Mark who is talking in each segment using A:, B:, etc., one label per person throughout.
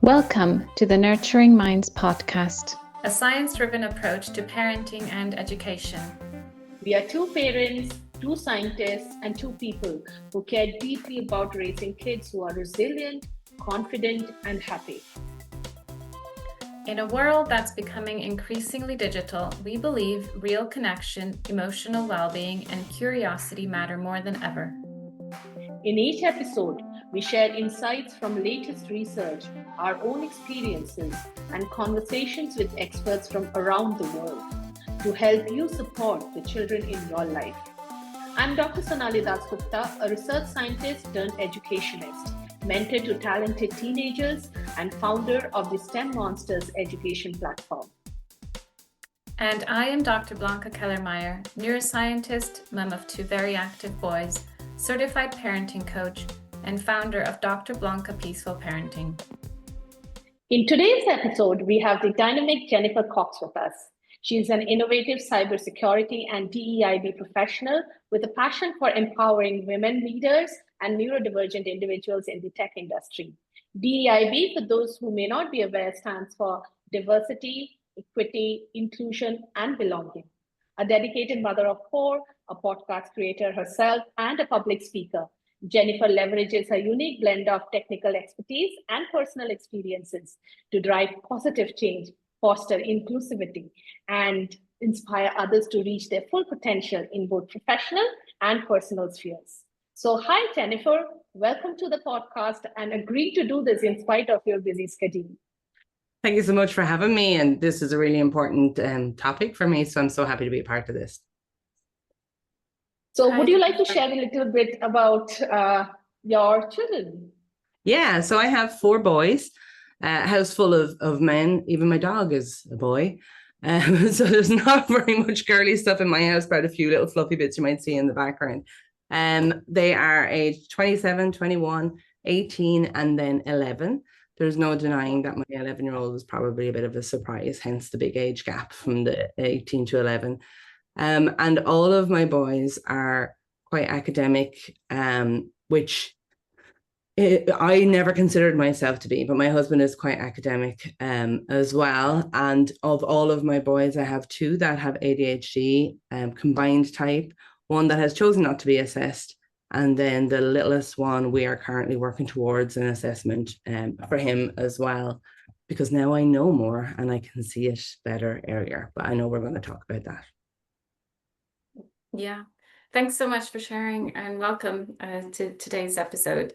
A: Welcome to the Nurturing Minds podcast,
B: a science-driven approach to parenting and education.
C: We are two parents, two scientists, and two people who care deeply about raising kids who are resilient, confident, and happy.
B: In a world that's becoming increasingly digital, we believe real connection, emotional well-being, and curiosity matter more than ever.
C: In each episode, we share insights from latest research, our own experiences, and conversations with experts from around the world to help you support the children in your life. I'm Dr. Sonali Dasgupta, a research scientist turned educationist, mentor to talented teenagers, and founder of the STEM Monsters education platform.
B: And I am Dr. Blanka Kellermayer, neuroscientist, mum of two very active boys, certified parenting coach, and founder of Dr. Blanka Peaceful Parenting.
C: In today's episode, we have the dynamic Jennifer Cox with us. She is an innovative cybersecurity and DEIB professional with a passion for empowering women leaders and neurodivergent individuals in the tech industry. DEIB, for those who may not be aware, stands for Diversity, Equity, Inclusion, and Belonging. A dedicated mother of four, a podcast creator herself, and a public speaker, Jennifer leverages her unique blend of technical expertise and personal experiences to drive positive change, foster inclusivity, and inspire others to reach their full potential in both professional and personal spheres. So, hi, Jennifer. Welcome to the podcast and agreed to do this in spite of your busy schedule.
D: Thank you so much for having me. And this is a really important topic for me. So I'm so happy to be a part of this.
C: So would you like to share a little bit about your children?
D: Yeah, so I have four boys, a house full of men. Even my dog is a boy. So there's not very much girly stuff in my house, but a few little fluffy bits you might see in the background. They are aged 27, 21, 18, and then 11. There's no denying that my 11-year-old was probably a bit of a surprise, hence the big age gap from the 18 to 11. And all of my boys are quite academic, which I never considered myself to be, but my husband is quite academic as well. And of all of my boys, I have two that have ADHD, combined type, one that has chosen not to be assessed. And then the littlest one, we are currently working towards an assessment for him as well, because now I know more and I can see it better earlier. But I know we're going to talk about that.
B: Yeah, thanks so much for sharing and welcome to today's episode.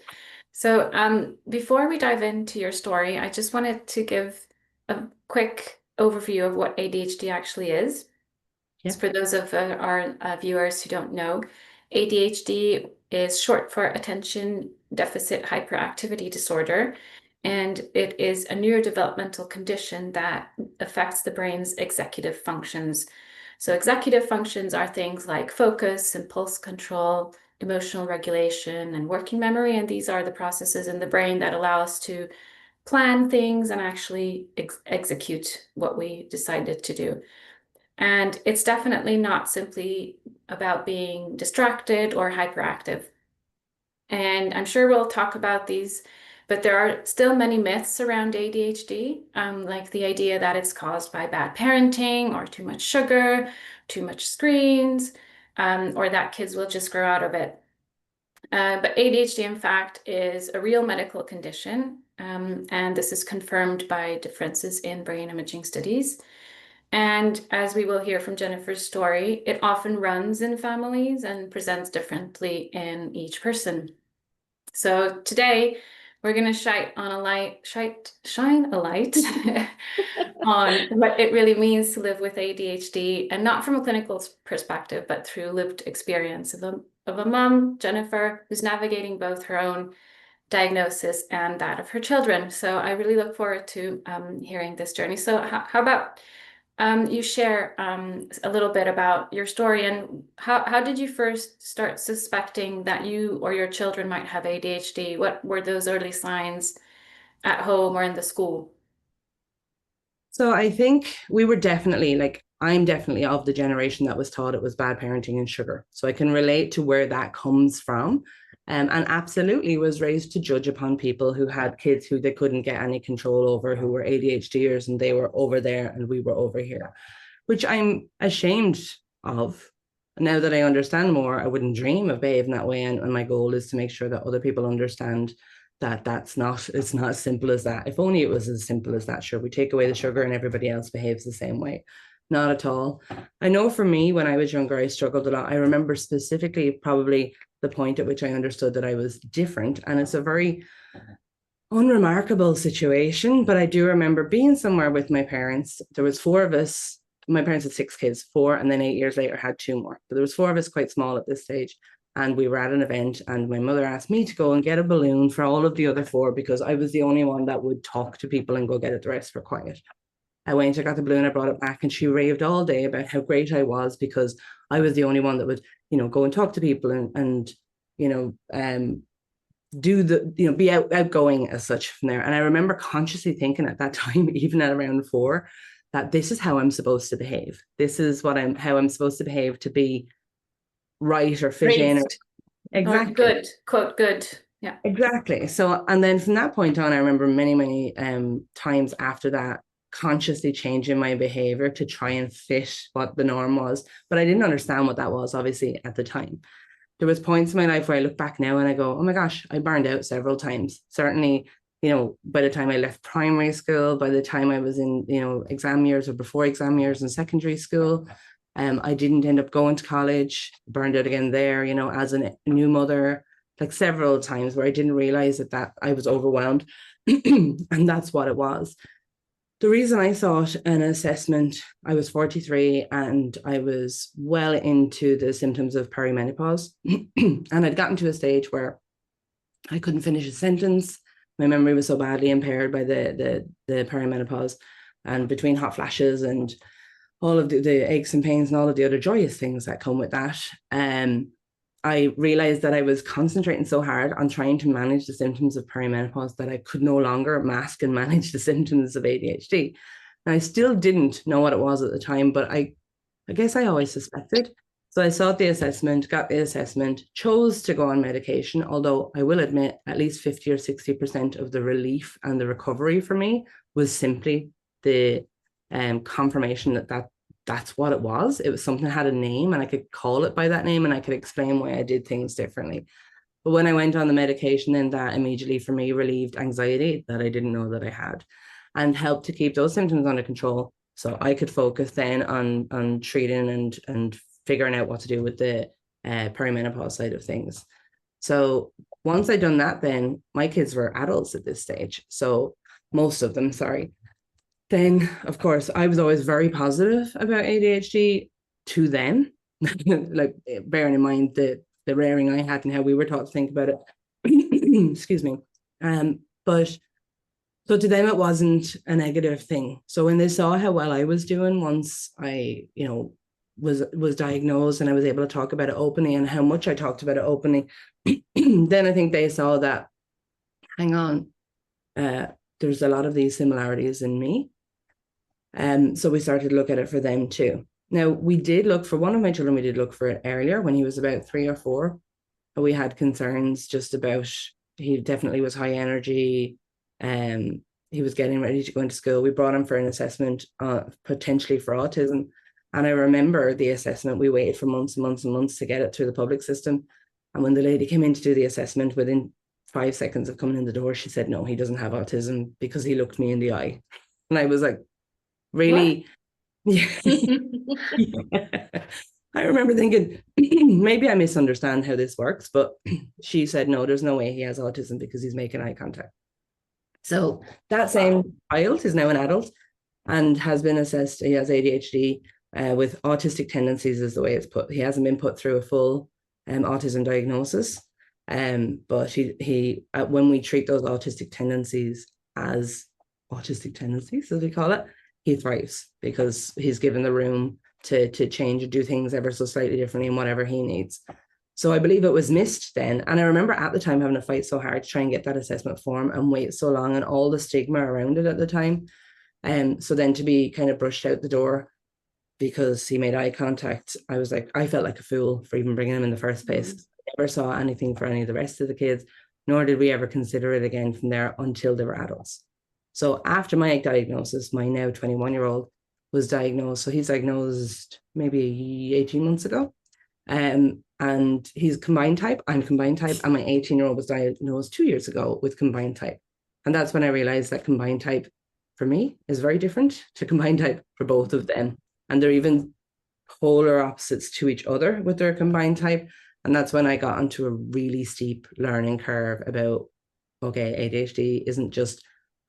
B: So before we dive into your story, I just wanted to give a quick overview of what ADHD actually is. Yeah. So for those of our viewers who don't know, ADHD is short for Attention Deficit Hyperactivity Disorder, and it is a neurodevelopmental condition that affects the brain's executive functions. So executive functions are things like focus, impulse control, emotional regulation, and working memory. And these are the processes in the brain that allow us to plan things and actually execute what we decided to do. And it's definitely not simply about being distracted or hyperactive. And I'm sure we'll talk about these, but there are still many myths around ADHD, like the idea that it's caused by bad parenting or too much sugar, too much screens, or that kids will just grow out of it. But ADHD, in fact, is a real medical condition, and this is confirmed by differences in brain imaging studies. And as we will hear from Jennifer's story, it often runs in families and presents differently in each person. So today, we're going to shine a light on what it really means to live with ADHD, and not from a clinical perspective, but through lived experience of a mom, Jennifer, who's navigating both her own diagnosis and that of her children. So I really look forward to hearing this journey. So how about you share a little bit about your story, and how did you first start suspecting that you or your children might have ADHD? What were those early signs at home or in the school?
D: So I think we were definitely, I'm definitely of the generation that was taught it was bad parenting and sugar. So I can relate to where that comes from. and absolutely was raised to judge upon people who had kids who they couldn't get any control over, who were ADHDers, and they were over there and we were over here, which I'm ashamed of. Now that I understand more, I wouldn't dream of behaving that way. And my goal is to make sure that other people understand that it's not as simple as that. If only it was as simple as that. Sure, we take away the sugar and everybody else behaves the same way. Not at all. I know for me, when I was younger, I struggled a lot. I remember specifically probably the point at which I understood that I was different. And it's a very unremarkable situation, but I do remember being somewhere with my parents. There was 4 of us. My parents had 6 kids, 4, and then 8 years later had 2 more. But there was 4 of us, quite small at this stage. And we were at an event, and my mother asked me to go and get a balloon for all of the other 4 because I was the only one that would talk to people and go get it. The rest were quiet. I went, I got the balloon, I brought it back, and she raved all day about how great I was because I was the only one that would, go and talk to people and do the, be outgoing as such from there. And I remember consciously thinking at that time, even at around 4, that this is how I'm supposed to behave. This is how I'm supposed to behave to be right or fit in. Exactly.
B: Or good, quote, good. Yeah.
D: Exactly. So, and then from that point on, I remember many times after that, consciously changing my behavior to try and fit what the norm was. But I didn't understand what that was, obviously, at the time. There was points in my life where I look back now and I go, oh my gosh, I burned out several times. Certainly, by the time I left primary school, by the time I was in, exam years or before exam years in secondary school, I didn't end up going to college, burned out again there, as a new mother, like several times where I didn't realize that I was overwhelmed. And that's what it was. The reason I sought an assessment, I was 43 and I was well into the symptoms of perimenopause. And I'd gotten to a stage where I couldn't finish a sentence. My memory was so badly impaired by the perimenopause, and between hot flashes and all of the aches and pains and all of the other joyous things that come with that. I realized that I was concentrating so hard on trying to manage the symptoms of perimenopause that I could no longer mask and manage the symptoms of ADHD. And I still didn't know what it was at the time, but I guess I always suspected. So I sought the assessment, got the assessment, chose to go on medication, although I will admit at least 50 or 60% of the relief and the recovery for me was simply the confirmation that's what it was. It was something that had a name and I could call it by that name and I could explain why I did things differently. But when I went on the medication, then that immediately for me relieved anxiety that I didn't know that I had and helped to keep those symptoms under control. So I could focus then on treating and figuring out what to do with the perimenopause side of things. So once I'd done that, then my kids were adults at this stage. So most of them, sorry. Then, of course, I was always very positive about ADHD to them, like bearing in mind the rearing I had and how we were taught to think about it. Excuse me. But so to them, it wasn't a negative thing. So when they saw how well I was doing once I, was diagnosed and I was able to talk about it openly and how much I talked about it openly, then I think they saw that, hang on, there's a lot of these similarities in me. So we started to look at it for them too. Now, we did look for one of my children, we did look for it earlier when he was about 3 or 4. We had concerns just about, he definitely was high energy. He was getting ready to go into school. We brought him for an assessment, potentially for autism. And I remember the assessment, we waited for months and months and months to get it through the public system. And when the lady came in to do the assessment, within 5 seconds of coming in the door, she said, no, he doesn't have autism because he looked me in the eye. And I was like, really? Yeah. Yeah. I remember thinking, maybe I misunderstand how this works, but she said, no, there's no way he has autism because he's making eye contact. So that same child is now an adult and has been assessed. He has ADHD with autistic tendencies is the way it's put. He hasn't been put through a full autism diagnosis. But he when we treat those autistic tendencies as autistic tendencies, as we call it, he thrives because he's given the room to change and do things ever so slightly differently in whatever he needs. So I believe it was missed then. And I remember at the time having to fight so hard to try and get that assessment form and wait so long and all the stigma around it at the time. So then to be kind of brushed out the door because he made eye contact, I was like, I felt like a fool for even bringing him in the first place. never saw anything for any of the rest of the kids, nor did we ever consider it again from there until they were adults. So after my diagnosis, my now 21-year-old was diagnosed. So he's diagnosed maybe 18 months ago. And he's combined type, I'm combined type, and my 18-year-old was diagnosed 2 years ago with combined type. And that's when I realized that combined type for me is very different to combined type for both of them. And they're even polar opposites to each other with their combined type. And that's when I got onto a really steep learning curve about, okay, ADHD isn't just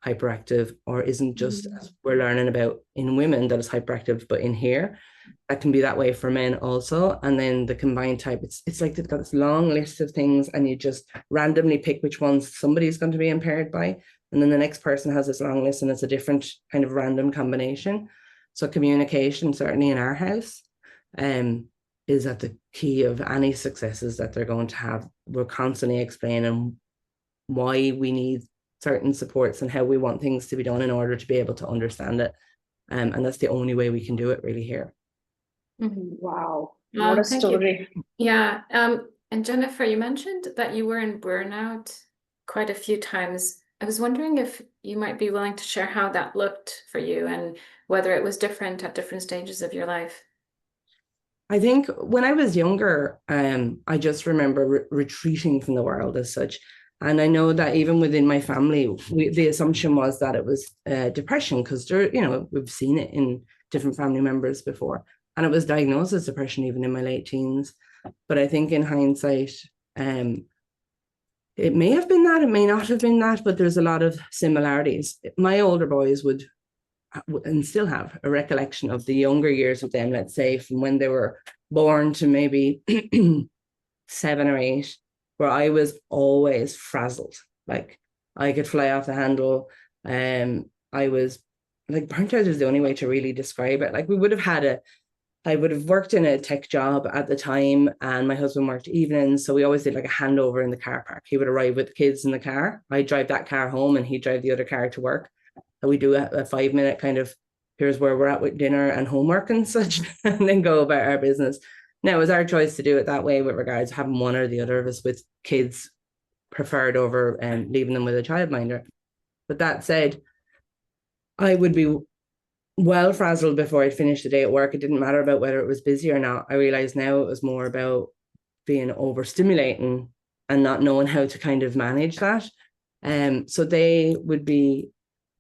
D: hyperactive, or isn't just, as we're learning about in women, that is hyperactive, but in here, that can be that way for men also. And then the combined type, it's like they've got this long list of things, and you just randomly pick which ones somebody's going to be impaired by. And then the next person has this long list, and it's a different kind of random combination. So communication, certainly in our house, is at the key of any successes that they're going to have. We're constantly explaining why we need certain supports and how we want things to be done in order to be able to understand it. And that's the only way we can do it really here.
C: Wow, what a story.
B: Yeah. And Jennifer, you mentioned that you were in burnout quite a few times. I was wondering if you might be willing to share how that looked for you and whether it was different at different stages of your life.
D: I think when I was younger, I just remember retreating from the world as such. And I know that even within my family, the assumption was that it was depression, because we've seen it in different family members before. And it was diagnosed as depression even in my late teens. But I think in hindsight, it may have been that, it may not have been that, but there's a lot of similarities. My older boys would, and still have, a recollection of the younger years of them, let's say from when they were born to maybe 7 or 8, where I was always frazzled. Like I could fly off the handle. I was like, burnt out is the only way to really describe it. Like I would have worked in a tech job at the time, and my husband worked evenings. So we always did like a handover in the car park. He would arrive with the kids in the car. I'd drive that car home and he'd drive the other car to work. And we do a 5-minute kind of, here's where we're at with dinner and homework and such, and then go about our business. Now, it was our choice to do it that way with regards to having one or the other of us with kids preferred over leaving them with a childminder. But that said, I would be well frazzled before I'd finish the day at work. It didn't matter about whether it was busy or not. I realized now it was more about being overstimulating and not knowing how to kind of manage that. So they would be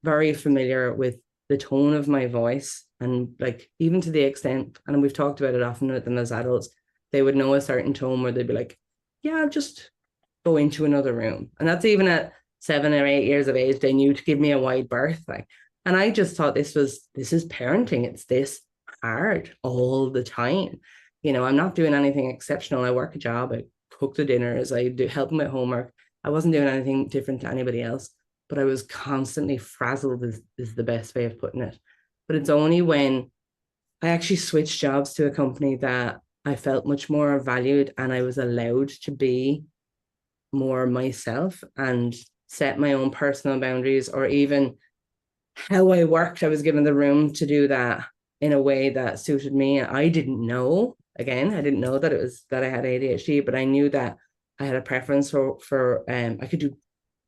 D: very familiar with the tone of my voice, and like even to the extent, and we've talked about it often with them as adults, they would know a certain tone where they'd be like, yeah, I'll just go into another room. And that's even at 7 or 8 years of age, they knew to give me a wide berth. Like, and I just thought this is parenting. It's this hard all the time. I'm not doing anything exceptional. I work a job, I cook the dinners, I do help them with homework. I wasn't doing anything different to anybody else, but I was constantly frazzled is the best way of putting it. But it's only when I actually switched jobs to a company that I felt much more valued, and I was allowed to be more myself and set my own personal boundaries, or even how I worked. I was given the room to do that in a way that suited me. And I didn't know that I had ADHD, but I knew that I had a preference for I could do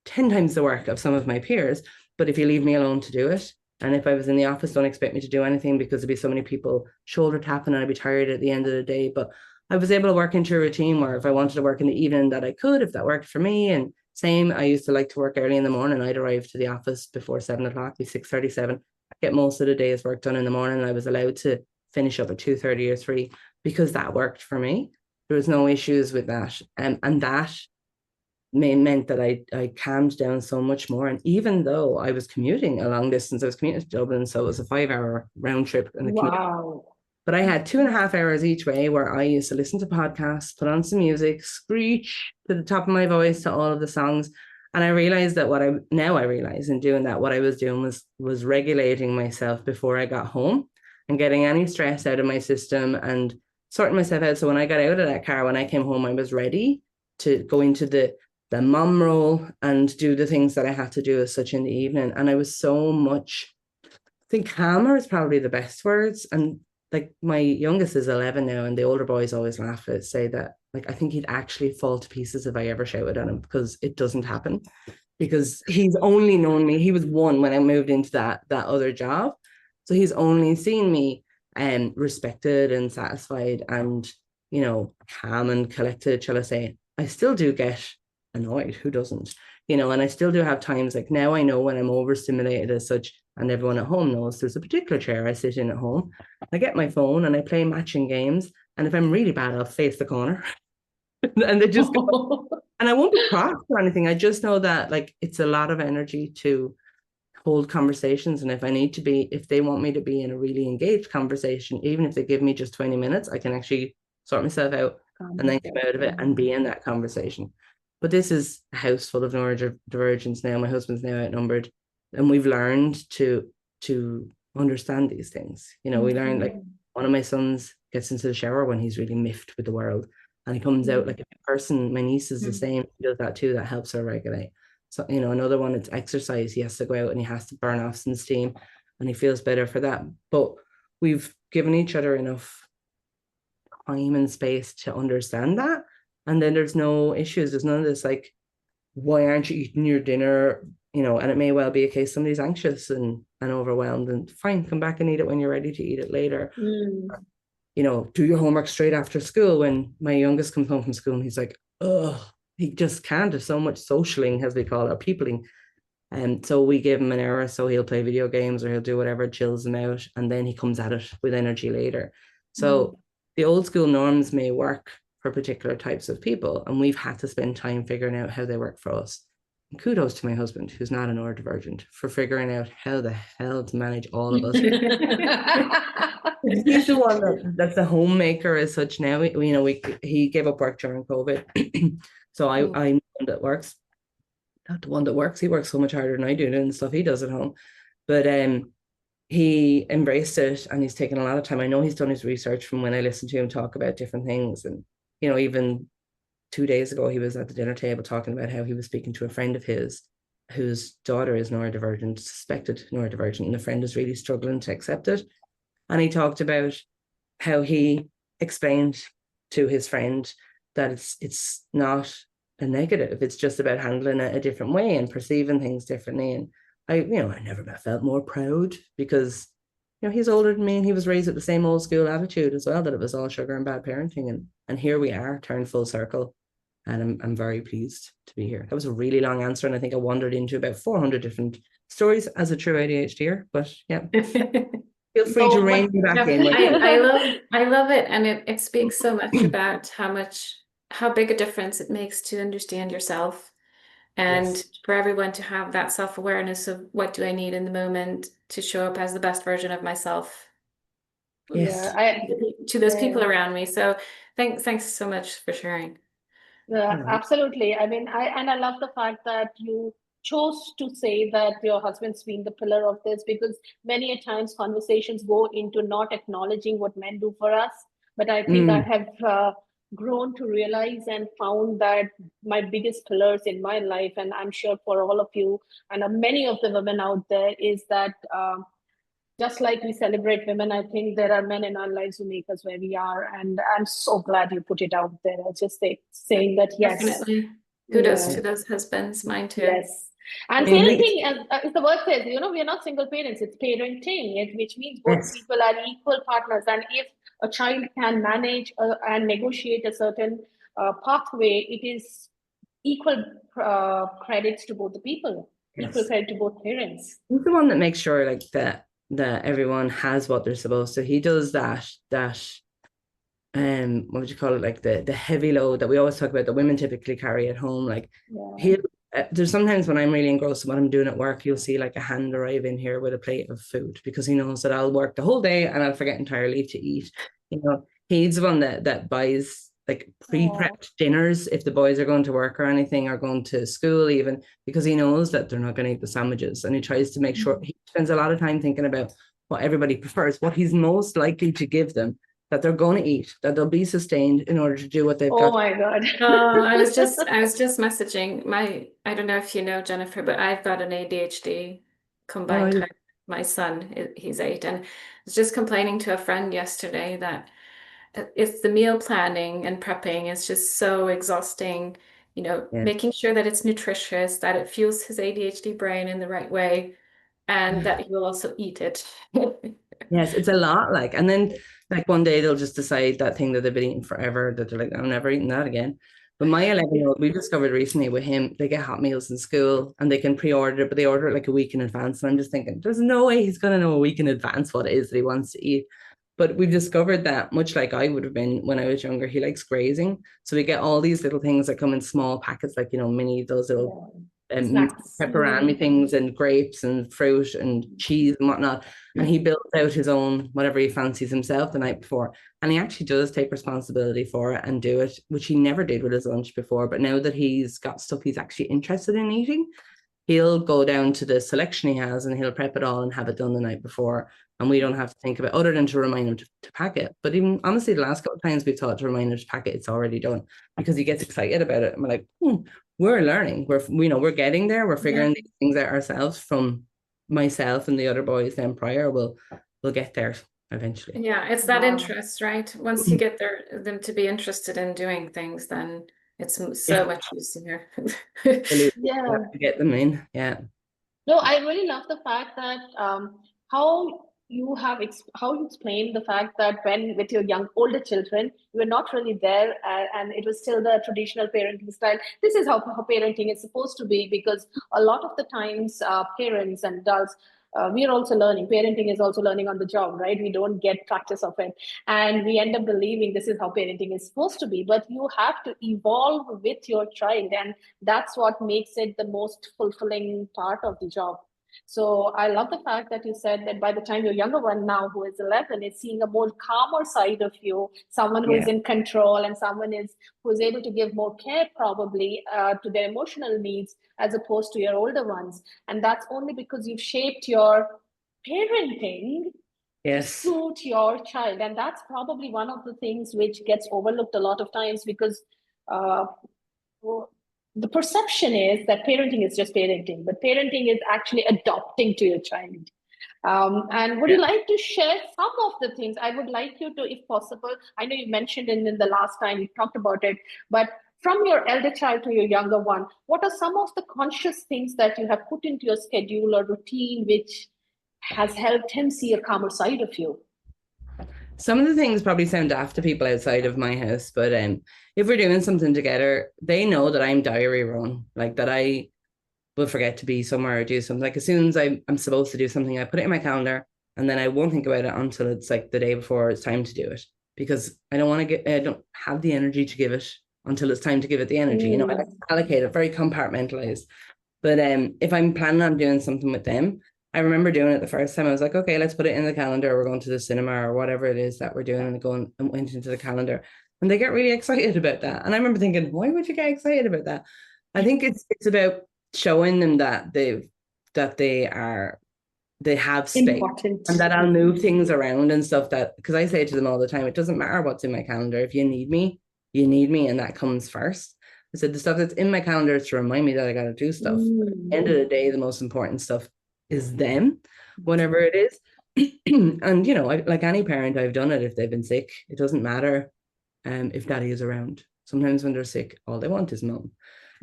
D: 10 times the work of some of my peers, but if you leave me alone to do it, and if I was in the office, don't expect me to do anything, because there'd be so many people shoulder tapping and I'd be tired at the end of the day. But I was able to work into a routine where if I wanted to work in the evening, that I could, if that worked for me. And same, I used to like to work early in the morning. I'd arrive to the office before 7 o'clock, be 6:37. I'd get most of the day's work done in the morning, and I was allowed to finish up at 2:30 or 3 because that worked for me. There was no issues with that. And that meant that I calmed down so much more. And even though I was commuting a long distance, I was commuting to Dublin, so it was a 5-hour round trip.
C: Wow.
D: But I had 2.5 hours each way where I used to listen to podcasts, put on some music, screech to the top of my voice to all of the songs. And I realized that what I realize in doing that, what I was doing was regulating myself before I got home and getting any stress out of my system and sorting myself out. So when I got out of that car, when I came home, I was ready to go into the mom role and do the things that I had to do as such in the evening. And I was so much, I think calmer is probably the best words. And like my youngest is 11 now, and the older boys always laugh at say that, like, I think he'd actually fall to pieces if I ever shouted at him, because it doesn't happen, because he's only known me. He was 1 when I moved into that other job. So he's only seen me respected and satisfied and, you know, calm and collected, shall I say. I still do get annoyed. Who doesn't? You know, and I still do have times, like now I know when I'm overstimulated as such, and everyone at home knows there's a particular chair I sit in at home. I get my phone and I play matching games. And if I'm really bad, I'll face the corner. And they just go, and I won't be cross or anything. I just know that, like, it's a lot of energy to hold conversations. And if they want me to be in a really engaged conversation, even if they give me just 20 minutes, I can actually sort myself out and then come out of it and be in that conversation. But this is a house full of neurodivergence now. My husband's now outnumbered, and we've learned to understand these things. You know, we learned, like, one of my sons gets into the shower when he's really miffed with the world, and he comes out like a person. My niece is the same. She does that too. That helps her regulate. So, you know, another one, it's exercise. He has to go out and he has to burn off some steam, and he feels better for that. But we've given each other enough time and space to understand that. And then there's no issues. There's none of this, like, why aren't you eating your dinner? You know, and it may well be a case somebody's anxious and overwhelmed, and fine, come back and eat it when you're ready to eat it later. You know, do your homework straight after school. When my youngest comes home from school and he's like, oh, he just can't. There's so much socialing, as we call it, or peopling. And so we give him an hour, so he'll play video games or he'll do whatever chills him out, and then he comes at it with energy later. So the old school norms may work for particular types of people, and we've had to spend time figuring out how they work for us. And kudos to my husband, who's not a neurodivergent, for figuring out how the hell to manage all of us. He's the one that's the homemaker as such now. You know, he gave up work during COVID. So I'm the one that works. Not the one that works. He works so much harder than I do doing the stuff he does at home. But he embraced it, and he's taken a lot of time. I know he's done his research from when I listened to him talk about different things. And, you know, even 2 days ago, he was at the dinner table talking about how he was speaking to a friend of his whose daughter is neurodivergent, suspected neurodivergent, and the friend is really struggling to accept it. And he talked about how he explained to his friend that it's not a negative. It's just about handling it a different way and perceiving things differently. And I never felt more proud, because, you know, he's older than me and he was raised with the same old school attitude as well, that it was all sugar and bad parenting. And here we are, turned full circle. And I'm very pleased to be here. That was a really long answer, and I think I wandered into about 400 different stories as a true ADHDer. But yeah. Feel free to rein me back in.
B: I love it, and it speaks so much about how big a difference it makes to understand yourself, and for everyone to have that self-awareness of what do I need in the moment to show up as the best version of myself. To those people around me. So thanks so much for sharing.
C: Absolutely. I mean, I love the fact that you chose to say that your husband's been the pillar of this, because many a times conversations go into not acknowledging what men do for us. But I think I have grown to realize and found that my biggest pillars in my life, and I'm sure for all of you and many of the women out there, is that just like we celebrate women, I think there are men in our lives who make us where we are. And I'm so glad you put it out there. I just saying that, yes.
B: Definitely. Kudos to those husbands, mine too.
C: Yes. And parenting, as the word says, you know, we are not single parents, it's parenting, which means both people are equal partners. And if a child can manage and negotiate a certain pathway, it is equal credits to both the people, equal credit to both parents.
D: He's the one that makes sure, like, that everyone has what they're supposed to. He does that what would you call it, like the heavy load that we always talk about that women typically carry at home. Like, there's sometimes when I'm really engrossed in what I'm doing at work, you'll see like a hand arrive in here with a plate of food, because he knows that I'll work the whole day and I'll forget entirely to eat. You know, he's the one that buys like pre-prepped dinners if the boys are going to work or anything, or going to school even, because he knows that they're not going to eat the sandwiches, and he tries to make sure. He spends a lot of time thinking about what everybody prefers, what he's most likely to give them, that they're going to eat, that they'll be sustained in order to do what they've got.
C: Oh my God.
B: I was just messaging I don't know if you know, Jennifer, but I've got an ADHD combined type my son, he's 8, and I was just complaining to a friend yesterday that it's the meal planning and prepping is just so exhausting,
D: Yeah.
B: making sure that it's nutritious, that it fuels his ADHD brain in the right way, and that he will also eat it.
D: Yes, it's a lot. Like, and then like one day they'll just decide that thing that they've been eating forever, that they're like, I'm never eating that again. But my 11-year-old, we discovered recently with him, they get hot meals in school and they can pre-order it, but they order it like a week in advance. And I'm just thinking, there's no way he's going to know a week in advance what it is that he wants to eat. But we've discovered that, much like I would have been when I was younger, he likes grazing. So we get all these little things that come in small packets, like, mini, those little
C: Snacks.
D: pepperoni things and grapes and fruit and cheese and whatnot. And he builds out his own whatever he fancies himself the night before. And he actually does take responsibility for it and do it, which he never did with his lunch before. But now that he's got stuff he's actually interested in eating, he'll go down to the selection he has and he'll prep it all and have it done the night before. And we don't have to think about it, other than to remind him to pack it. But even honestly, the last couple of times we've thought to remind him to pack it, it's already done, because he gets excited about it. And we're like, we're learning. We're getting there. We're figuring these things out ourselves. From myself and the other boys then prior, we'll get there eventually.
B: Yeah, it's that interest, right? Once you get them to be interested in doing things, then it's so much easier.
C: Yeah.
D: Get them in. Yeah.
C: No, I really love the fact that how you explained the fact that when with your older children, you were not really there, and it was still the traditional parenting style. This is how parenting is supposed to be, because a lot of the times parents and adults, we are also learning. Parenting is also learning on the job, right? We don't get practice of it, and we end up believing this is how parenting is supposed to be. But you have to evolve with your child, and that's what makes it the most fulfilling part of the job. So I love the fact that you said that by the time your younger one now, who is 11, is seeing a more calmer side of you, someone who is in control, and someone who is able to give more care probably to their emotional needs, as opposed to your older ones. And that's only because you've shaped your parenting to suit your child. And that's probably one of the things which gets overlooked a lot of times, because the perception is that parenting is just parenting, but parenting is actually adopting to your child. And would you like to share some of the things? I would like you to, if possible, I know you mentioned in the last time you talked about it, but from your elder child to your younger one, what are some of the conscious things that you have put into your schedule or routine which has helped him see a calmer side of you?
D: Some of the things probably sound daft to people outside of my house, but if we're doing something together, they know that I'm diary run, like that I will forget to be somewhere or do something. Like as soon as I'm supposed to do something, I put it in my calendar, and then I won't think about it until it's like the day before it's time to do it, because I don't have the energy to give it until it's time to give it the energy. I like to allocate it, very compartmentalized. But if I'm planning on doing something with them, I remember doing it the first time. I was like, okay, let's put it in the calendar. We're going to the cinema or whatever it is that we're doing, and went into the calendar. And they get really excited about that. And I remember thinking, why would you get excited about that? I think it's about showing them that they have space. Important. And that I'll move things around and stuff, that, because I say to them all the time, it doesn't matter what's in my calendar. If you need me, you need me, and that comes first. I said the stuff that's in my calendar is to remind me that I got to do stuff. At the end of the day, the most important stuff is them, whatever it is. And like any parent, I've done it. If they've been sick, it doesn't matter if daddy is around. Sometimes when they're sick, all they want is mom.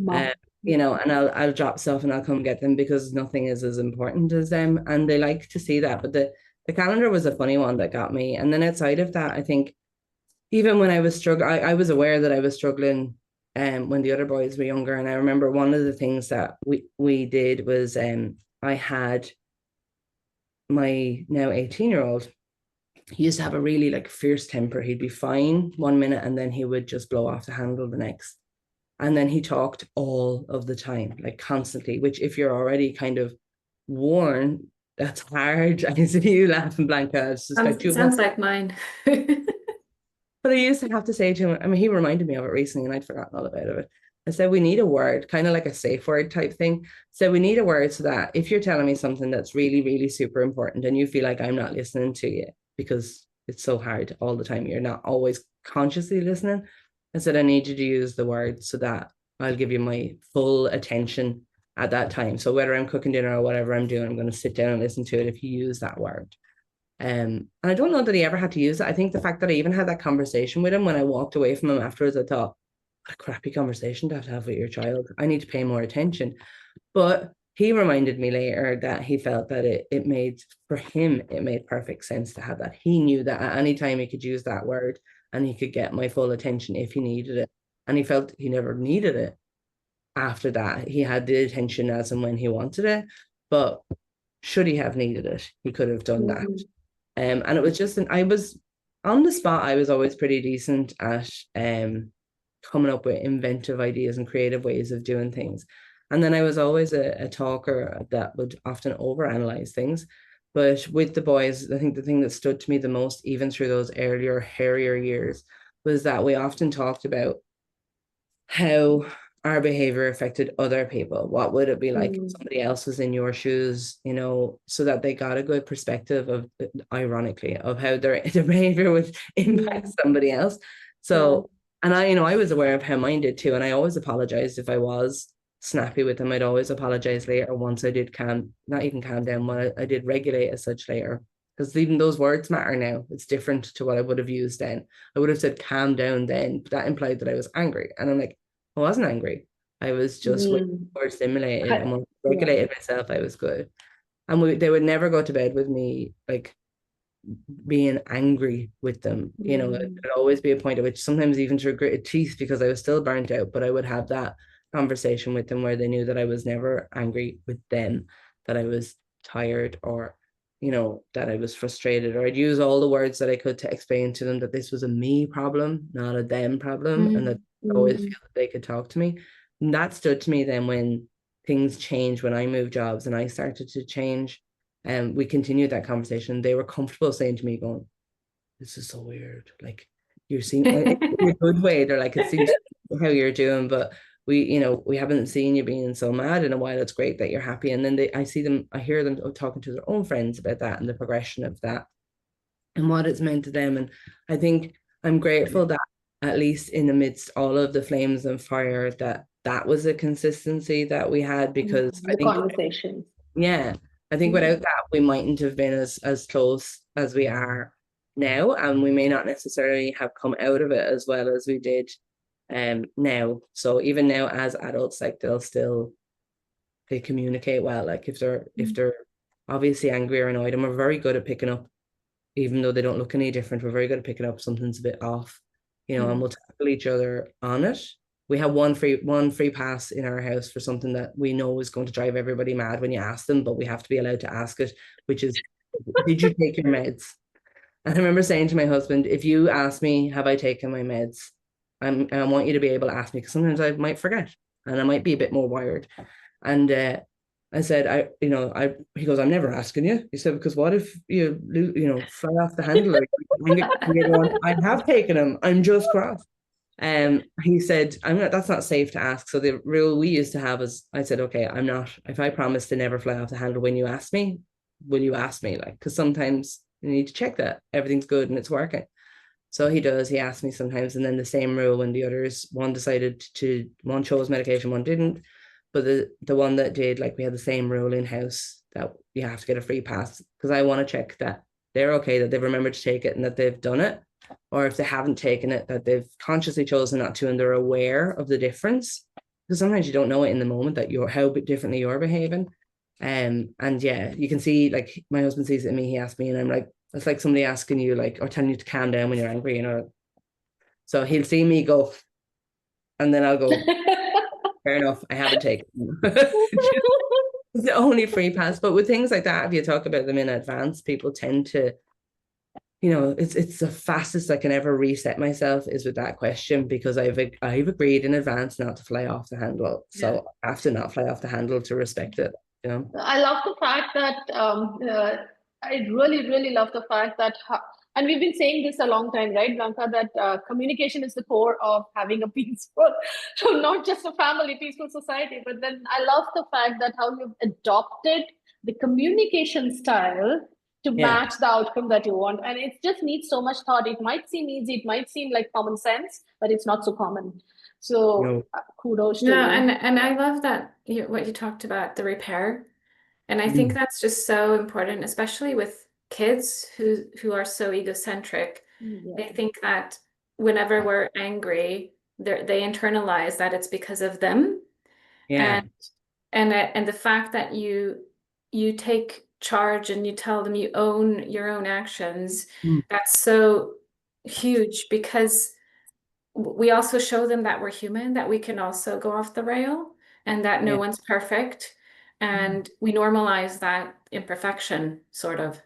D: And I'll drop stuff and I'll come get them, because nothing is as important as them, and they like to see that. But the calendar was a funny one that got me. And then outside of that, I think even when I was struggling, I was aware that I was struggling when the other boys were younger. And I remember one of the things that we did was I had my now 18-year-old. He used to have a really like fierce temper. He'd be fine one minute and then he would just blow off the handle the next. And then he talked all of the time, like constantly, which if you're already kind of worn, that's hard. I see you laughing, Blanka. It's just
B: sounds like mine.
D: But I used to have to say to him, I mean, he reminded me of it recently and I'd forgotten all about it. I said, we need a word, kind of like a safe word type thing. So we need a word so that if you're telling me something that's really, really super important and you feel like I'm not listening to you because it's so hard all the time, you're not always consciously listening. I said, I need you to use the word so that I'll give you my full attention at that time. So whether I'm cooking dinner or whatever I'm doing, I'm going to sit down and listen to it if you use that word. And I don't know that he ever had to use it. I think the fact that I even had that conversation with him when I walked away from him afterwards, I thought, what a crappy conversation to have with your child. I need to pay more attention. But he reminded me later that he felt that it made perfect sense to have that. He knew that at any time he could use that word and he could get my full attention if he needed it. And he felt he never needed it after that. He had the attention as and when he wanted it. But should he have needed it, he could have done that. And it was just, I was on the spot, I was always pretty decent at coming up with inventive ideas and creative ways of doing things. And then I was always a talker that would often overanalyze things. But with the boys, I think the thing that stood to me the most, even through those earlier, hairier years, was that we often talked about how our behavior affected other people. What would it be like if somebody else was in your shoes, you know, so that they got a good perspective of, ironically, of how their behavior would impact somebody else. So, and I was aware of how mine did too. And I always apologized if I was snappy with them. I'd always apologize later once I did not even calm down, when I did regulate as such later. Because even those words matter now. It's different to what I would have used then. I would have said calm down then, but that implied that I was angry. And I'm like, I wasn't angry. I was just overstimulated. And when I regulated myself, I was good. And they would never go to bed with me like being angry with them. You know, it would always be a point at which, sometimes even through gritted teeth, because I was still burnt out, but I would have that conversation with them where they knew that I was never angry with them, that I was tired, or, you know, that I was frustrated, or I'd use all the words that I could to explain to them that this was a me problem, not a them problem, and that I always feel that they could talk to me. And that stood to me then when things changed, when I moved jobs and I started to change, and we continued that conversation. They were comfortable saying to me, going, this is so weird, like you're seeing in a good way. They're like, it seems how you're doing, but we haven't seen you being so mad in a while. It's great that you're happy. And then I hear them talking to their own friends about that and the progression of that and what it's meant to them. And I think I'm grateful that at least in the midst all of the flames and fire, that was a consistency that we had, because I think
C: conversations.
D: Yeah, I think without that we mightn't have been as close as we are now, and we may not necessarily have come out of it as well as we did now. So even now as adults, like they communicate well. Like if they're obviously angry or annoyed, and we're very good at picking up, even though they don't look any different, we're very good at picking up something's a bit off, you know, and we'll tackle each other on it. We have one free pass in our house for something that we know is going to drive everybody mad when you ask them, but we have to be allowed to ask it, which is, did you take your meds? And I remember saying to my husband, if you ask me, have I taken my meds? I want you to be able to ask me, because sometimes I might forget and I might be a bit more wired. And I said, he goes, I'm never asking you. He said, because what if you fly off the handle? I have taken them. I'm just cross. He said, that's not safe to ask. So the rule we used to have is, I said, okay, I'm not, if I promise to never fly off the handle when you ask me, will you ask me? Like, because sometimes you need to check that everything's good and it's working. So he asks me sometimes. And then the same rule when the others, one chose medication, one didn't. But the one that did, like, we had the same rule in house that you have to get a free pass, because I want to check that they're okay, that they've remembered to take it and that they've done it. Or if they haven't taken it, that they've consciously chosen not to and they're aware of the difference. Because sometimes you don't know it in the moment that how differently you're behaving. And yeah, you can see, like, my husband sees it in me, he asks me, and I'm like, it's like somebody asking you, like, or telling you to calm down when you're angry, you know. So he'll see me go, and then I'll go, fair enough, I haven't taken it's the only free pass. But with things like that, if you talk about them in advance, people tend to, it's the fastest I can ever reset myself is with that question, because I've agreed in advance not to fly off the handle. So I have to not fly off the handle to respect it.
C: I love the fact that I really, really love the fact that, and we've been saying this a long time, right, Blanka, that communication is the core of having a peaceful, not just a family, peaceful society. But then I love the fact that how you've adopted the communication style to match the outcome that you want. And it just needs so much thought. It might seem easy, it might seem like common sense, but it's not so common. So kudos to
B: No,
C: you.
B: and I love that what you talked about, the repair. And I think that's just so important, especially with kids who are so egocentric. They think that whenever we're angry, they internalize that it's because of them.
D: Yeah.
B: And the fact that you take charge and you tell them you own your own actions, that's so huge, because we also show them that we're human, that we can also go off the rail, and that no one's perfect. And we normalize that imperfection, sort of.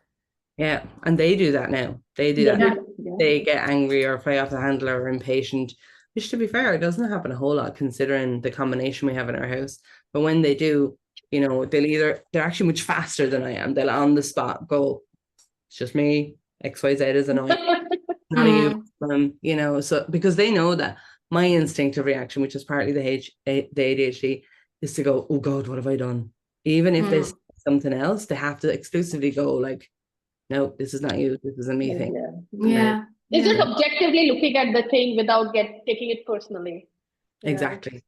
D: Yeah, and they do that now. They do that.
C: Yeah.
D: They get angry or fly off the handle or impatient, which, to be fair, it doesn't happen a whole lot considering the combination we have in our house. But when they do, they're actually much faster than I am. They'll on the spot go, it's just me, XYZ is annoying. None of you, so because they know that my instinctive reaction, which is partly the ADHD, is to go, oh God, what have I done? Even if there's something else, they have to exclusively go like, no, this is not you, this is a me thing.
B: Yeah.
C: It's just objectively looking at the thing without taking it personally.
D: Exactly.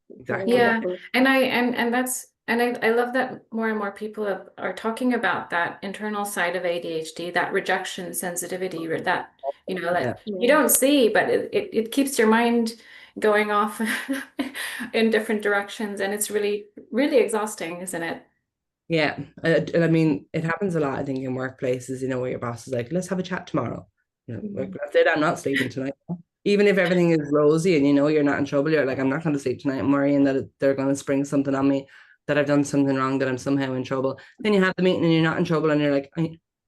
B: Yeah. And I love that more and more people are talking about that internal side of ADHD, that rejection sensitivity, or that, you don't see, but it keeps your mind going off in different directions. And it's really, really exhausting, isn't it?
D: Yeah. I mean, it happens a lot, I think, in workplaces, where your boss is like, let's have a chat tomorrow. That's it, I'm not sleeping tonight. Even if everything is rosy and you're not in trouble, you're like, I'm not going to sleep tonight. I'm worrying that they're going to spring something on me, that I've done something wrong, that I'm somehow in trouble. Then you have the meeting and you're not in trouble and you're like,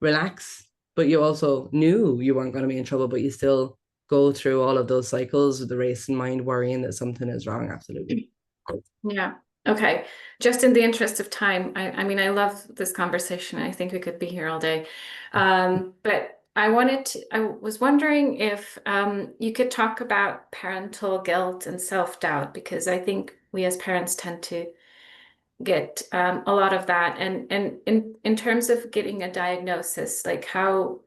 D: relax. But you also knew you weren't going to be in trouble, but you still go through all of those cycles with the racing mind, worrying that something is wrong. Absolutely.
B: Yeah. Okay. Just in the interest of time, I mean, I love this conversation. I think we could be here all day. But I was wondering if you could talk about parental guilt and self-doubt, because I think we as parents tend to get a lot of that. And in terms of getting a diagnosis, like how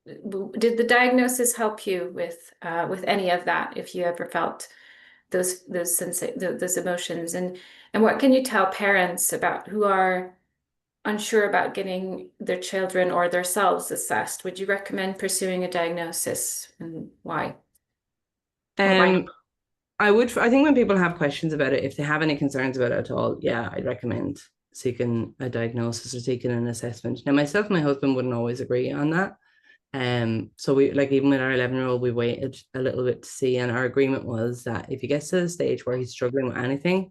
B: did the diagnosis help you with any of that, if you ever felt those emotions, and what can you tell parents about who are unsure about getting their children or themselves assessed? Would you recommend pursuing a diagnosis, and why?
D: I would. I think when people have questions about it, if they have any concerns about it at all, I'd recommend seeking a diagnosis or seeking an assessment. Now, myself and my husband wouldn't always agree on that. So we, like, even with our 11-year-old, we waited a little bit to see, and our agreement was that if he gets to the stage where he's struggling with anything,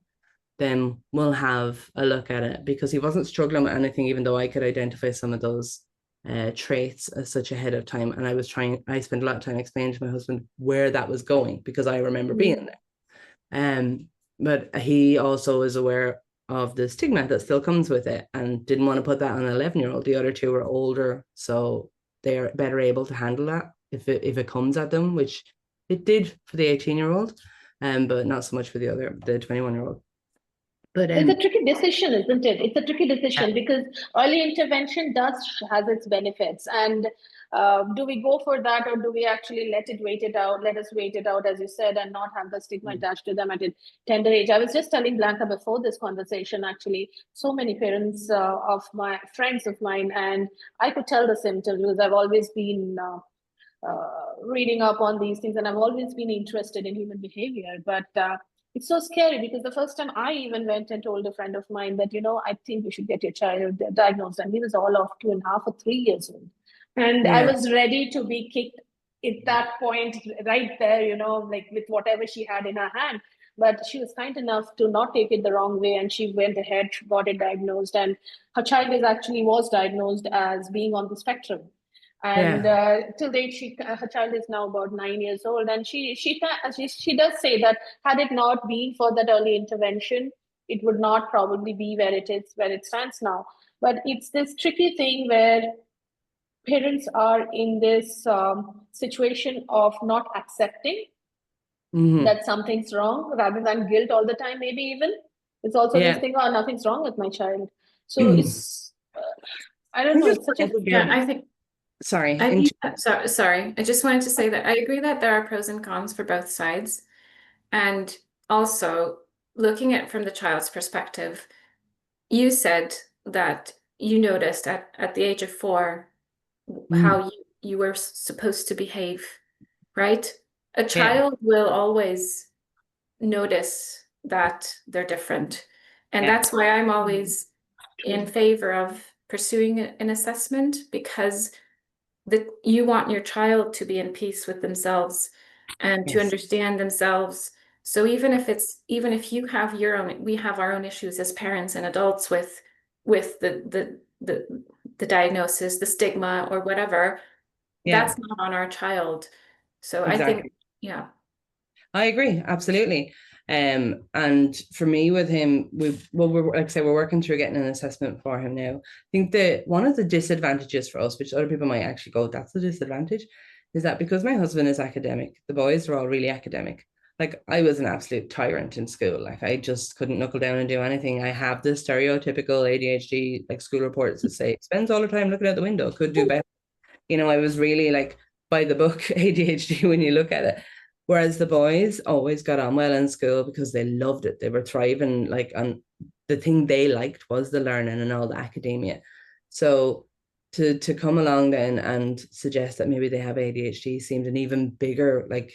D: then we'll have a look at it, because he wasn't struggling with anything, even though I could identify some of those traits as such ahead of time. And I spent a lot of time explaining to my husband where that was going, because I remember being there. But he also is aware of the stigma that still comes with it, and didn't want to put that on an 11-year-old. The other two were older, so they're better able to handle that if it comes at them, which it did for the 18-year-old, but not so much for the 21-year-old. But
C: it's a tricky decision, isn't it? It's a tricky decision because early intervention has its benefits. And do we go for that, or do we actually let us wait it out, as you said, and not have the stigma attached to them at a tender age? I was just telling Blanka before this conversation, actually, so many parents of my friends of mine, and I could tell the symptoms because I've always been reading up on these things, and I've always been interested in human behavior. But it's so scary, because the first time I even went and told a friend of mine that, I think you should get your child diagnosed, and he was all of 2.5 or 3 years old. And I was ready to be kicked at that point right there, like with whatever she had in her hand. But she was kind enough to not take it the wrong way, and she went ahead, got it diagnosed, and her child was diagnosed as being on the spectrum. And till date, her child is now about 9 years old, and she does say that had it not been for that early intervention, it would not probably be where it stands now. But it's this tricky thing where parents are in this situation of not accepting that something's wrong, rather than guilt all the time. Maybe even it's also this thing, oh, nothing's wrong with my child. So it's I don't know. It's such a
B: I think. Sorry. Sorry. I just wanted to say that I agree that there are pros and cons for both sides. And also looking at from the child's perspective, you said that you noticed at the age of 4 how you were supposed to behave, right? A child will always notice that they're different. And that's why I'm always in favor of pursuing an assessment, because you want your child to be in peace with themselves and to understand themselves. So even if you have we have our own issues as parents and adults with the diagnosis, the stigma or whatever, that's not on our child. So
D: Exactly.
B: I think, yeah.
D: I agree, absolutely. And for me with him, we're like I say, we're working through getting an assessment for him now. I think that one of the disadvantages for us, which other people might actually go, that's the disadvantage, is that because my husband is academic, the boys are all really academic. Like I was an absolute tyrant in school. Like I just couldn't knuckle down and do anything. I have the stereotypical ADHD, like school reports that say spends all the time looking out the window, could do better. You know, I was really like by the book ADHD when you look at it. Whereas the boys always got on well in school because they loved it. They were thriving, like, on the thing they liked was the learning and all the academia. So to come along then and suggest that maybe they have ADHD seemed an even bigger, like,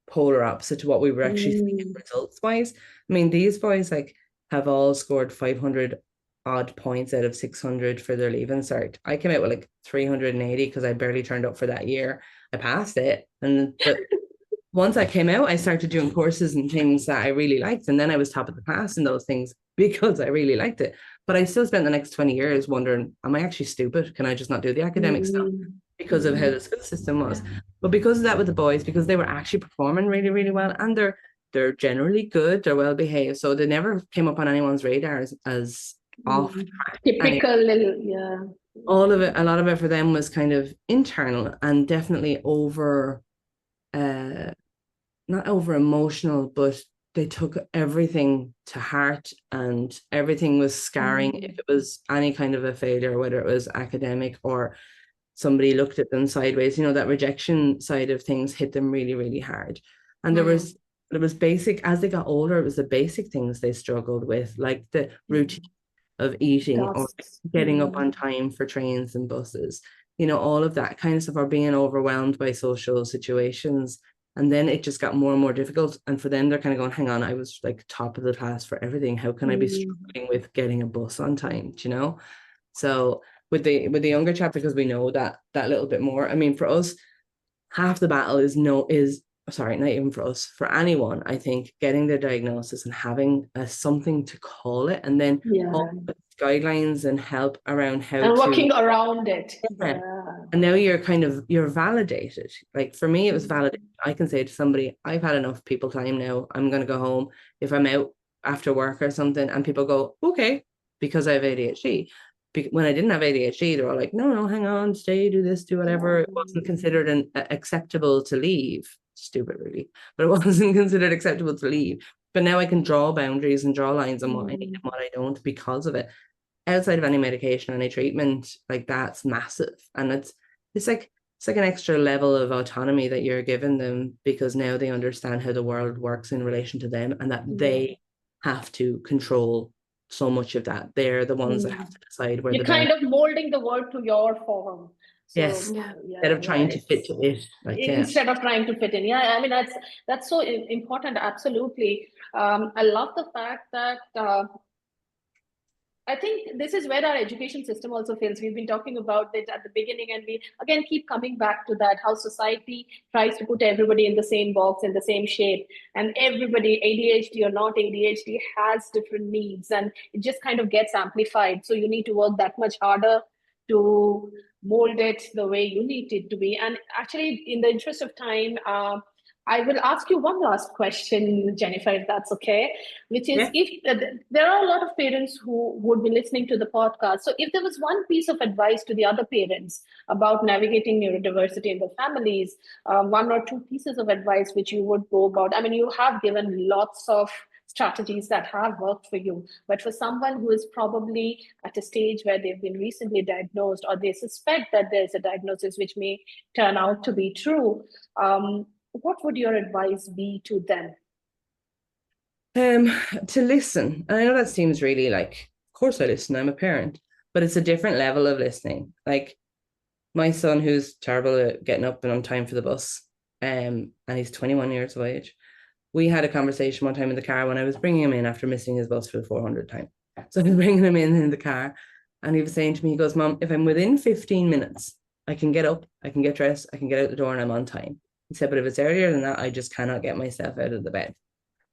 D: polar opposite to what we were actually seeing results wise. I mean, these boys like have all scored 500 odd points out of 600 for their leaving cert. I came out with like 380 because I barely turned up for that year. I passed it, but once I came out, I started doing courses and things that I really liked. And then I was top of the class in those things because I really liked it. But I still spent the next 20 years wondering, am I actually stupid? Can I just not do the academic stuff? Because of how the school system was. But because of that with the boys, because they were actually performing really, really well, and they're generally good, they're well behaved. So they never came up on anyone's radar as off track.
C: Typical little,
D: All of it, a lot of it for them was kind of internal and definitely not over emotional, but they took everything to heart and everything was scarring. If it was any kind of a failure, whether it was academic or somebody looked at them sideways, that rejection side of things hit them really, really hard. And there was basic, as they got older, it was the basic things they struggled with, like the routine of eating or getting up on time for trains and buses, all of that kind of stuff, or being overwhelmed by social situations. And then it just got more and more difficult. And for them, they're kind of going, hang on, I was like top of the class for everything. How can I be struggling with getting a bus on time? So with the younger chap, because we know that little bit more, I mean, for us, half the battle is not even for us, for anyone, I think getting the diagnosis and having something to call it, and then all the guidelines and help around how
C: and working around it.
D: And now you're validated. Like for me, it was validated. I can say to somebody, I've had enough people time now. I'm going to go home. If I'm out after work or something and people go, okay, because I have ADHD. When I didn't have ADHD, they were all like, no, hang on, stay, do this, do whatever. It wasn't considered acceptable to leave. Stupid, really. But it wasn't considered acceptable to leave. But now I can draw boundaries and draw lines on what I need and what I don't because of it. Outside of any medication, any treatment, like that's massive. And it's like an extra level of autonomy that you're giving them, because now they understand how the world works in relation to them, and that they have to control so much of that. They're the ones that have to decide where
C: you're kind of molding the world to your form. So,
D: yes. Instead of trying to fit to it.
C: Instead of trying to fit in. Yeah, I mean, that's so important. Absolutely. I love the fact that I think this is where our education system also fails. We've been talking about it at the beginning, and we again keep coming back to that, how society tries to put everybody in the same box, in the same shape, and everybody, ADHD or not ADHD, has different needs, and it just kind of gets amplified. So you need to work that much harder to mold it the way you need it to be. And actually, in the interest of time, I will ask you one last question, Jennifer, if that's okay, which is if there are a lot of parents who would be listening to the podcast. So if there was one piece of advice to the other parents about navigating neurodiversity in their families, one or two pieces of advice which you would go about. I mean, you have given lots of strategies that have worked for you, but for someone who is probably at a stage where they've been recently diagnosed, or they suspect that there's a diagnosis which may turn out to be true, what would your advice be to them?
D: To listen. And I know that seems really like, of course I listen, I'm a parent, but it's a different level of listening. Like my son, who's terrible at getting up and on time for the bus, and he's 21 years of age. We had a conversation one time in the car when I was bringing him in after missing his bus for the 400th time. So I was bringing him in the car, and he was saying to me, he goes, Mom, if I'm within 15 minutes, I can get up, I can get dressed, I can get out the door, and I'm on time. He said, but if it's earlier than that, I just cannot get myself out of the bed.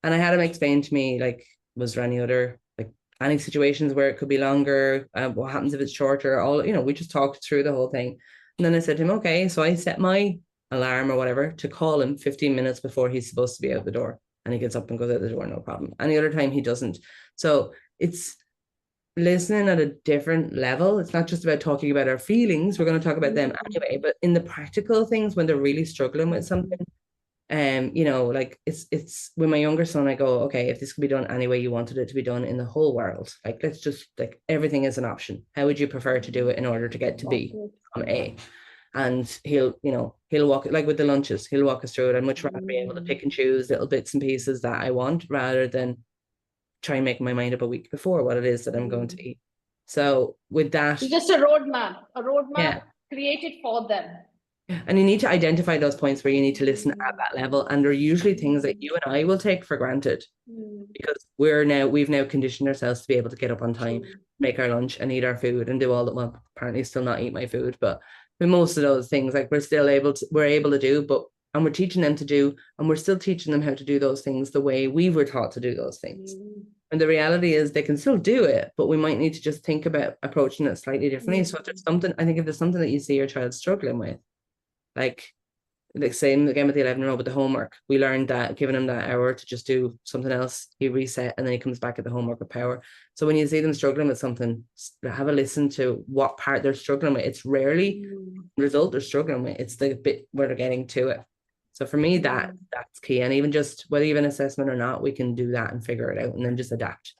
D: And I had him explain to me, like, was there any other, like, any situations where it could be longer? What happens if it's shorter? All, we just talked through the whole thing. And then I said to him, okay, so I set my alarm or whatever to call him 15 minutes before he's supposed to be out the door. And he gets up and goes out the door, no problem. Any other time he doesn't. So it's listening at a different level. It's not just about talking about our feelings. We're going to talk about them anyway, but in the practical things when they're really struggling with something, like it's with my younger son, I go, okay, if this could be done any way you wanted it to be done in the whole world, like let's just, like, everything is an option. How would you prefer to do it in order to get to B from A? And he'll walk, like with the lunches, he'll walk us through it. I'd much rather be able to pick and choose little bits and pieces that I want rather than try and make my mind up a week before what it is that I'm going to eat. So with that,
C: it's just a roadmap created for them.
D: And you need to identify those points where you need to listen at that level. And they're usually things that you and I will take for granted because we've now conditioned ourselves to be able to get up on time, make our lunch and eat our food and do all that. Well, apparently still not eat my food, but most of those things, like, we're able to do, and we're teaching them to do, and we're still teaching them how to do those things the way we were taught to do those things. And the reality is they can still do it, but we might need to just think about approaching it slightly differently. So if there's something that you see your child struggling with, like same again with the 11-year-old with the homework, we learned that giving him that hour to just do something else, he reset and then he comes back at the homework with power. So when you see them struggling with something, have a listen to what part they're struggling with. It's rarely the result they're struggling with, it's the bit where they're getting to it. So for me, that's key. And even just whether you have an assessment or not, we can do that and figure it out and then just adapt.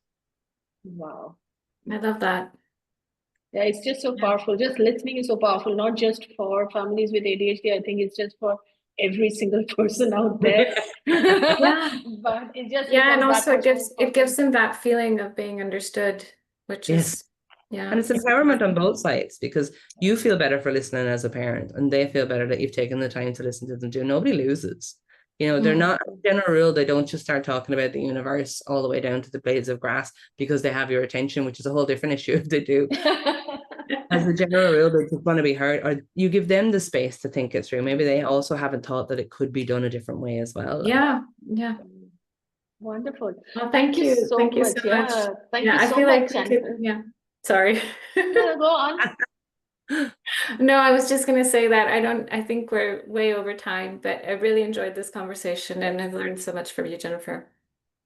C: Wow,
B: I love that.
C: Yeah, it's just so powerful. Just listening is so powerful, not just for families with ADHD. I think it's just for every single person out there. But it just
B: and also it gives them that feeling of being understood, which is and it's empowerment
D: on both sides, because you feel better for listening as a parent and they feel better that you've taken the time to listen to them too. Nobody loses. They're not, general rule, they don't just start talking about the universe all the way down to the blades of grass because they have your attention, which is a whole different issue if they do. As a general rule, they just want to be heard, or you give them the space to think it through. Maybe they also haven't thought that it could be done a different way as well.
B: Yeah.
C: Wonderful.
B: Well, thank you so much.
C: Thank you so much, Jennifer.
B: Sorry.
C: No, go on.
B: No, I was just going to say that I think we're way over time, but I really enjoyed this conversation and I've learned so much from you, Jennifer.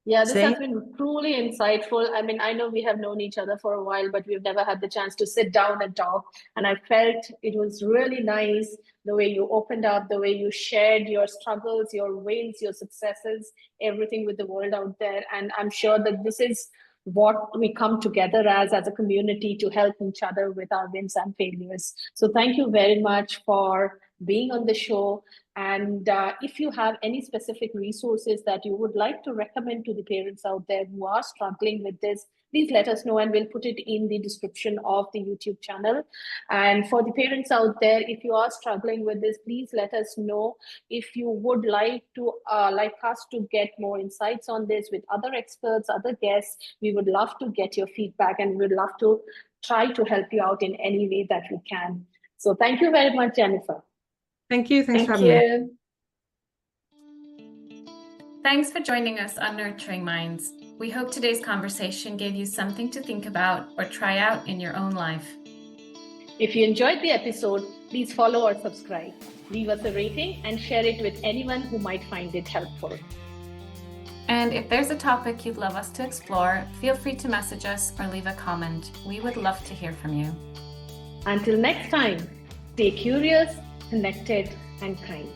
C: Yeah, this has been truly insightful. I mean, I know we have known each other for a while, but we've never had the chance to sit down and talk. And I felt it was really nice the way you opened up, the way you shared your struggles, your wins, your successes, everything with the world out there. And I'm sure that this is what we come together as a community to help each other with our wins and failures. So thank you very much for being on the show. And if you have any specific resources that you would like to recommend to the parents out there who are struggling with this, please let us know and we'll put it in the description of the YouTube channel. And for the parents out there, if you are struggling with this, please let us know. If you would like us to get more insights on this with other experts, other guests, we would love to get your feedback and we'd love to try to help you out in any way that we can. So thank you very much, Jennifer.
D: Thank you. Thanks for having me.
B: Thanks for joining us on Nurturing Minds. We hope today's conversation gave you something to think about or try out in your own life.
C: If you enjoyed the episode, please follow or subscribe. Leave us a rating and share it with anyone who might find it helpful.
B: And if there's a topic you'd love us to explore, feel free to message us or leave a comment. We would love to hear from you.
C: Until next time, stay curious, connected, and kind.